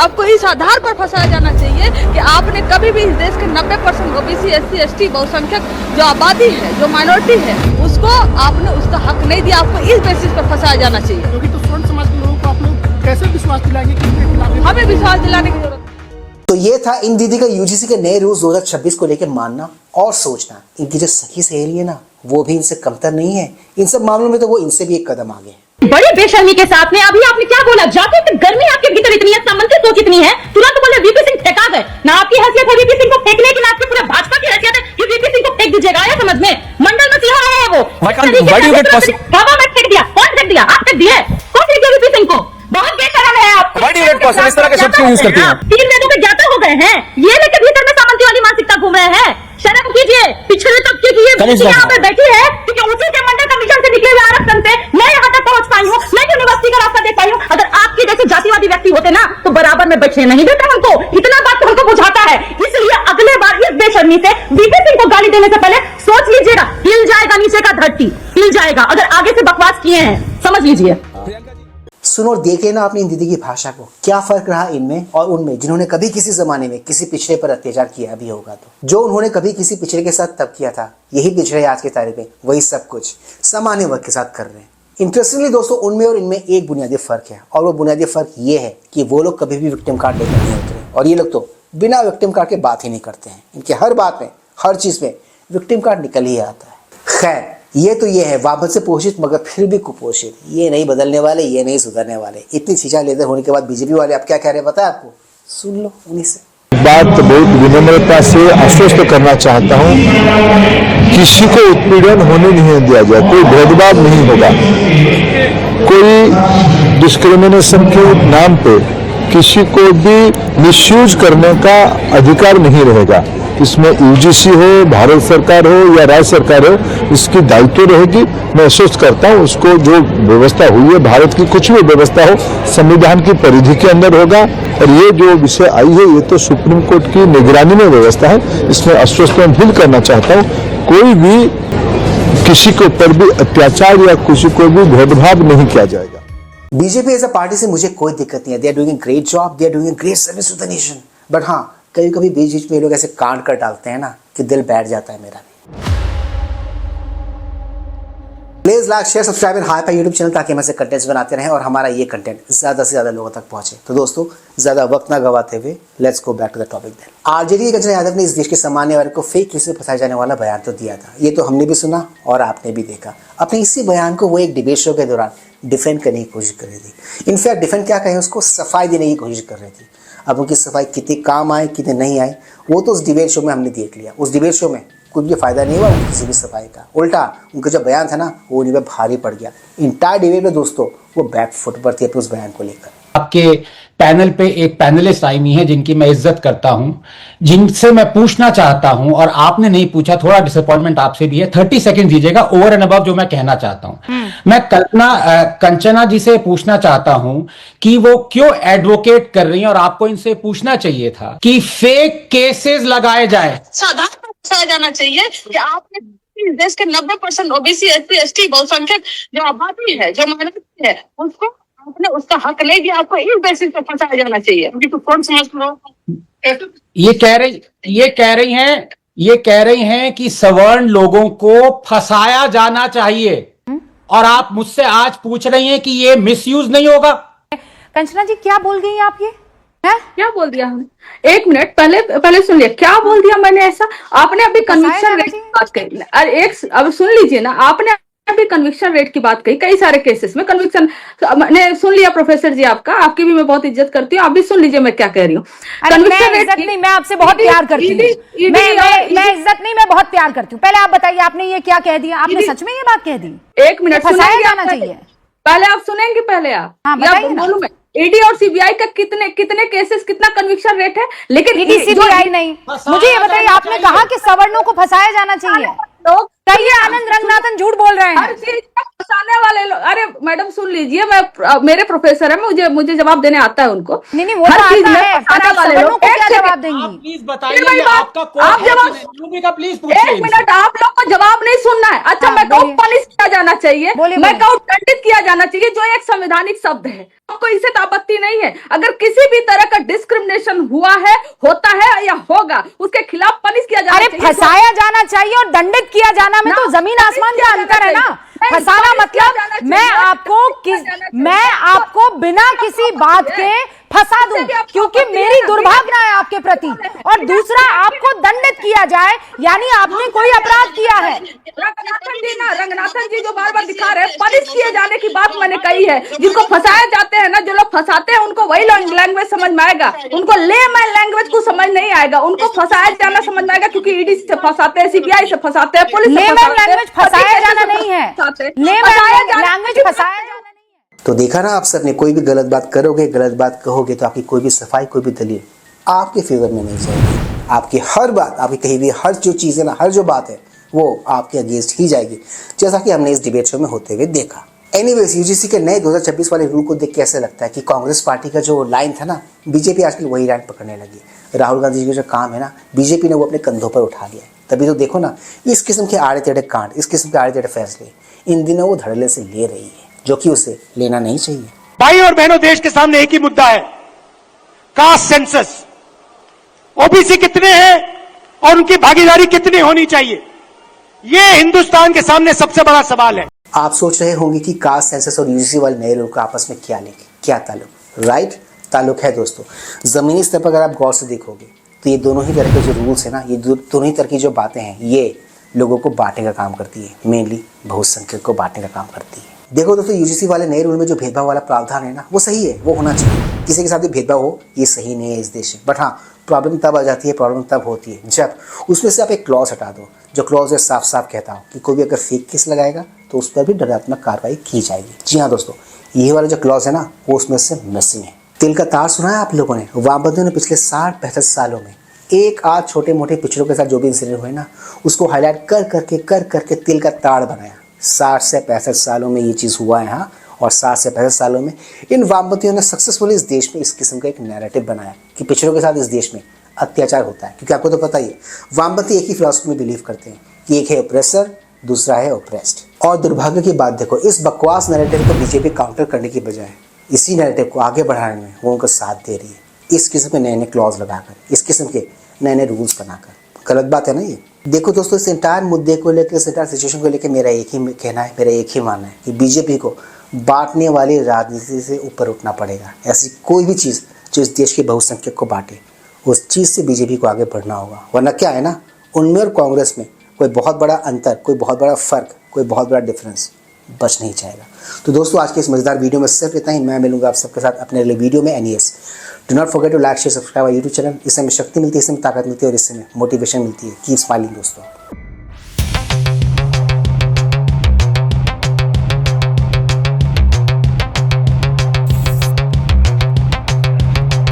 आपको इस आधार पर फंसाया जाना चाहिए कि आपने कभी भी इस देश के 90% ओबीसी, एससी, एसटी, बहुसंख्यक जो आबादी है, जो माइनॉरिटी है, उसको आपने उसका हक नहीं दिया। आपको इस बेसिस पर फंसाया जाना चाहिए। क्योंकि तो स्वर्ण समाज के लोगों को आप लोग कैसे विश्वास दिलाएंगे कि इनके खिलाफ? हमें विश्वास दिलाने की जरूरत। तो ये था इन दीदी का यूजीसी के नए रूल्स 2026 को लेकर मानना और सोचना। इनकी जो सखी सहेली है ना, वो भी इनसे कमतर नहीं है। इन सब मामलों में तो वो इनसे भी एक कदम आगे है। बड़ी बेशर्मी के साथ में अभी आपने क्या बोला? जाते तो गर्मी आपके भीतर इतनी है, सामंत की सोच इतनी है, तुरंत बोले वीपी सिंह फेंका गए। ना आपकी हैसियत है वीपी सिंह को फेंकने की, ना आपके पूरे भाजपा की हैसियत है कि वीपी सिंह को फेंक दीजिएगा। आया समझ में? मंडल में सिंह है वो। हवा में फेंक दिया। कौन फेंक दिया? आप फेंक दिए। कौन फेंक दिया वीपी सिंह को? बहुत बेशरम है आप। इस तरह के शब्द क्यों यूज करते हैं? 3 वेदों में ज्ञाता हो गए हैं, ये लेकर भीतर में सामंती वाली मानसिकता घूम रहे हैं। शर्म कीजिए। पिछड़े तबके की ये यहाँ पे बैठी है क्योंकि उसी के मंडल कमीशन से निकले हुए आरक्षण से मैं यहाँ तक पहुंच पाई हूँ, मैं यूनिवर्सिटी का रास्ता देख पाई हूँ। अगर आपके जैसे जातिवादी व्यक्ति होते ना तो बराबर में बैठने नहीं देते हमको। इतना बात तो हमको बुझाता है। इसलिए अगले बार इस बेशर्मी से वीपी सिंह को गाली देने से पहले सोच लीजिएगा। हिल जाएगा नीचे का धरती, हिल जाएगा अगर आगे से बकवास किए हैं, समझ लीजिए। सुनो और देखिए ना अपनी दीदी की भाषा को, क्या फर्क रहा इनमें और उनमें जिन्होंने कभी किसी जमाने में किसी पिछड़े पर अत्याचार किया भी होगा। तो जो उन्होंने कभी किसी पिछड़े के साथ तब किया था, यही पिछड़े आज के तारीख में वही सब कुछ सामान्य वर्ग के साथ कर रहे हैं। इंटरेस्टिंगली दोस्तों, उनमें और इनमें एक बुनियादी फर्क है और वो बुनियादी फर्क ये है कि वो लोग कभी भी विक्टिम कार्ड लेकर नहीं उतरे और ये लोग तो बिना विक्टिम कार्ड के बात ही नहीं करते हैं। इनके हर बात में, हर चीज में विक्टिम कार्ड निकल ही आता है। खैर, ये तो ये है वापस से पोषित मगर फिर भी कुपोषित। ये नहीं बदलने वाले, ये नहीं सुधरने वाले। इतनी चीजा लेते होने के बाद बीजेपी वाले आप क्या कह रहे हैं पता है आपको? सुन लो उन्हीं से। बात बहुत विनम्रता से आश्वस्त करना चाहता हूँ, किसी को उत्पीड़न होने नहीं दिया जाए, कोई भेदभाव नहीं होगा, कोई डिस्क्रिमिनेशन के नाम पे किसी को भी मिसयूज करने का अधिकार नहीं रहेगा। इसमें यूजीसी हो, भारत सरकार हो या राज्य सरकार हो, इसकी दायित्व रहेगी। मैं आश्वस्त करता हूँ, उसको जो व्यवस्था हुई है, भारत की कुछ भी व्यवस्था हो, संविधान की परिधि के अंदर होगा। और ये जो विषय आई है, ये तो सुप्रीम कोर्ट की निगरानी में व्यवस्था है। इसमें आश्वस्त मैं फील करना चाहता हूँ, कोई भी किसी के ऊपर भी अत्याचार या किसी को भी भेदभाव नहीं किया जाएगा। बीजेपी एज अ पार्टी से मुझे कोई दिक्कत नहीं है। They are doing a great job, they are doing a great service to the nation. But हाँ, कभी कभी बीच बीच में लोग ऐसे कांड कर डालते हैं ना कि दिल बैठ जाता है मेरा भी। Please like, share, subscribe and high YouTube channel ताकि हम ऐसे कंटेंट्स बनाते रहें और हमारा ये कंटेंट ज्यादा से ज्यादा लोगों तक पहुंचे। तो दोस्तों, ज्यादा वक्त ना गवाते हुए let's go back to the topic then. RJD Kanchana Yadav ने इस देश के सामान्य वर्ग को फेक केस में फंसाए जाने वाला बयान तो दिया था। ये तो हमने भी सुना और आपने भी देखा। अपने इसी बयान को वो एक डिबेट शो के दौरान डिफेंड करने की कोशिश कर रही थी। इनफैक्ट डिफेंड क्या कहें, उसको सफाई देने की कोशिश कर रही थी। अब उनकी सफाई कितनी काम आए कितने नहीं आए वो तो उस डिबेट शो में हमने देख लिया। उस डिबेट शो में कुछ भी फायदा नहीं हुआ किसी भी सफाई का। उल्टा उनका जो बयान था ना, वो उन्हीं पे भारी पड़ गया। इंटायर डिबेट में दोस्तों वो बैक फुट पर थी अपने उस बयान को लेकर। आपके पैनल पे एक पैनलिस्ट आई हुई है जिनकी मैं इज्जत करता हूं, जिनसे मैं पूछना चाहता हूं और आपने नहीं पूछा, थोड़ा डिसअपॉइंटमेंट आपसे भी है। 30 सेकंड दीजिएगा ओवर एंड अबव जो मैं कहना चाहता हूं। मैं कंचना जी से पूछना चाहता हूं कि वो क्यों एडवोकेट कर रही हैं और आपको इनसे पूछना चाहिए था कि फेक केसेस लगाए जाए। साधारण जाना चाहिए कि आपने इस देश के 90% ओबीसी, एससी, एसटी, बहुसंख्यक जो आबादी है, जो माइनॉरिटी है, उसको आपने उसका हक नहीं दिया। आपको इस बेसिस पे फंसाया जाना चाहिए। कौन समझ लो ये कह रही हैं कि सवर्ण लोगों को फंसाया जाना चाहिए और आप मुझसे आज पूछ रही हैं कि ये मिसयूज नहीं होगा। कंचना जी क्या बोल गई आप? ये है क्या बोल दिया हमने? एक मिनट पहले सुन लिया, क्या बोल दिया मैंने ऐसा? आपने अभी कन्विक्शन रेट की बात कही। अरे अब सुन लीजिए ना, आपने अभी कन्विक्शन रेट की बात कही। कई सारे केसेस में कन्विक्शन मैंने सुन लिया। प्रोफेसर जी आपकी भी मैं बहुत इज्जत करती हूँ। आप भी सुन लीजिए मैं क्या कह रही हूँ। कन्विक्शन रेट नहीं, मैं आपसे बहुत प्यार करती हूँ। मैं इज्जत नहीं, मैं बहुत प्यार करती हूँ। पहले आप बताइए आपने ये क्या कह दिया? आपने सच में ये बात कह दी? एक मिनट, फंसाया जाना चाहिए। पहले आप सुनेंगे, पहले आप बोलूं मैं। ईडी और सीबीआई का कितने केसेस, कितना कन्विक्शन रेट है? लेकिन ईडी सीबीआई नहीं। मुझे ये बताइए, आपने कहा कि सवर्णों को फंसाया जाना चाहिए। लोग कहिए आनंद रंगनाथन झूठ बोल रहे हर हैं। चीज में फंसाने वाले लोग। अरे मैडम सुन लीजिए, मेरे प्रोफेसर है, मुझे जवाब देने आता है उनको। नहीं वो हर तो चीज आता में है, पर फंसाने आप वाले सवर्णों लोग। को एक क्या सेकंड, जवाब देंगी? प्लीज ये बताइए, वही ये बात, आपका कोर्ट आप है जवाब, कि नहीं? यूपी का प्लीज पूछिए एक इनसे। मिनट, आप लोग को जवाब नहीं सुनना है। अच्छा, हाँ, मैं कहूँ बोलिए। पनिश किया जाना चाहिए, बोलिए, मैं बोलिए। कहूँ दंडित किया जाना चाहिए, जो एक संवैधानिक शब्द है। आपको इससे तो आपत्ति नहीं है? अगर किसी भी तरह का डिस्क्रिमिनेशन हुआ है, होता है या होगा, उसके खिलाफ पनिश किया जाना अरे चाहिए। फंसाया जाना चाहिए और दंडित किया जाना में तो जमीन आसमान का अंतर है ना। फंसाना मतलब मैं आपको बिना किसी बात के फंसा दूं क्योंकि मेरी दुर्भावना है आपके प्रति, और दूसरा आपको दंडित किया जाए यानी आपने कोई अपराध किया है। रंगनाथन जी जो बार बार दिखा रहे हैं, पनिश किए जाने की बात मैंने कही है। जिनको फंसाए जाते हैं ना, जो लोग फंसाते हैं, उनको वही लैंग्वेज समझ में आएगा, उनको लेमैन लैंग्वेज को समझ नहीं आएगा। उनको फंसाया जाना समझ में आएगा, क्योंकि ईडी से फंसाते हैं, सीबीआई से फंसाते हैं, पुलिस से लेमैन फंसाते हैं। लैंग्वेज फंसाया जाना नहीं है, लेमैन लैंग्वेज फंसाया जाना नहीं है। तो देखा ना आप सबने, कोई भी गलत बात करोगे, गलत बात कहोगे तो आपकी कोई भी सफाई, कोई भी दलील आपके फेवर में नहीं जाएगी। आपकी हर बात, आपकी कही हुई हर जो चीज़ है ना, हर जो बात है वो आपके अगेंस्ट ही जाएगी, जैसा कि हमने इस डिबेट शो में होते हुए देखा। एनीवेज, यूजीसी के नए 2026 वाले रूल को देख के ऐसा लगता है कि कांग्रेस पार्टी का जो लाइन था ना, बीजेपी आजकल वही लाइन पकड़ने लगी। राहुल गांधी जी का जो काम है ना, बीजेपी ने वो अपने कंधों पर उठा लिया है। तभी तो देखो ना, इस किस्म के आड़े टेढ़े कांड, इस किस्म के आड़े टेढ़े फैसले इन दिनों वो धड़ल्ले से ले रही है, जो कि उसे लेना नहीं चाहिए। भाई और बहनों, देश के सामने एक ही मुद्दा है, कास्ट सेंसस। ओबीसी कितने हैं और उनकी भागीदारी कितनी होनी चाहिए, ये हिंदुस्तान के सामने सबसे बड़ा सवाल है। आप सोच रहे होंगे कि कास्ट सेंसस और यूजीसी वाले नए रूल का आपस में क्या लिंक, क्या ताल्लुक? राइट, ताल्लुक है दोस्तों। जमीनी स्तर पर अगर आप गौर से देखोगे तो ये दोनों ही तरह के जो रूल्स है ना, ये दोनों ही तरह की जो बातें हैं, ये लोगों को बांटने का काम करती है, मेनली बहुसंख्यक को बांटने का काम करती है। देखो दोस्तों, यूजीसी वाले नए रूल में जो भेदभाव वाला प्रावधान है ना, वो सही है, वो होना चाहिए। किसी के साथ भी भेदभाव हो, ये सही नहीं है इस देश में। बट हाँ, प्रॉब्लम तब आ जाती है, प्रॉब्लम तब होती है जब उसमें से आप एक क्लॉज हटा दो, जो क्लॉज है साफ साफ कहता हो कि कोई भी अगर फेक केस लगाएगा तो उस पर भी दंडात्मक कार्रवाई की जाएगी। जी हाँ दोस्तों, ये वाला जो क्लॉज है ना, वो उसमें से मिसिंग है। तिल का तार सुना है आप लोगों ने? वामपंथियों ने पिछले 60-65 सालों में एक आध छोटे मोटे पिछड़ों के साथ जो भी इंसिडेंट हुए ना, उसको हाईलाइट कर करके तिल का ताड़ बनाया। 60 से 65 सालों में ये चीज़ हुआ है। हाँ, और 60 से 65 सालों में इन वामपंथियों ने सक्सेसफुली इस देश में इस किस्म का एक नैरेटिव बनाया कि पिछड़ों के साथ इस देश में अत्याचार होता है। क्योंकि आपको तो पता ही है, वामपंथी एक ही फिलॉसफी में बिलीव करते हैं कि एक है ऑप्रेसर, दूसरा है ऑप्रेस्ड। और दुर्भाग्य की बात देखो, इस बकवास नैरेटिव को बीजेपी काउंटर करने की बजाय इसी नैरेटिव को आगे बढ़ाने में वो उनका साथ दे रही है, इस किस्म के नए नए क्लॉज लगाकर, इस किस्म के नए नए रूल्स बनाकर। गलत बात है ना ये। देखो दोस्तों, इस एंटायर मुद्दे को लेकर, इस एंटायर सिचुएशन को लेकर मेरा एक ही कहना है, मेरा एक ही मानना है कि बीजेपी को बांटने वाली राजनीति से ऊपर उठना पड़ेगा। ऐसी कोई भी चीज़ जो इस देश के बहुसंख्यक को बांटे, उस चीज़ से बीजेपी को आगे बढ़ना होगा। वरना क्या है ना, उनमें और कांग्रेस में कोई बहुत बड़ा अंतर, कोई बहुत बड़ा फ़र्क, कोई बहुत बड़ा डिफरेंस बच नहीं जाएगा। तो दोस्तों, आज के इस मज़ेदार वीडियो में सिर्फ इतना ही। मैं मिलूंगा आप सबके साथ अपने अगले वीडियो में। एनईएस, do not forget to like, share, subscribe YouTube channel. इससे हमें शक्ति मिलती है, इससे हमें ताकत मिलती है और इससे हमें मोटिवेशन मिलती है। कीप स्माइलिंग दोस्तों।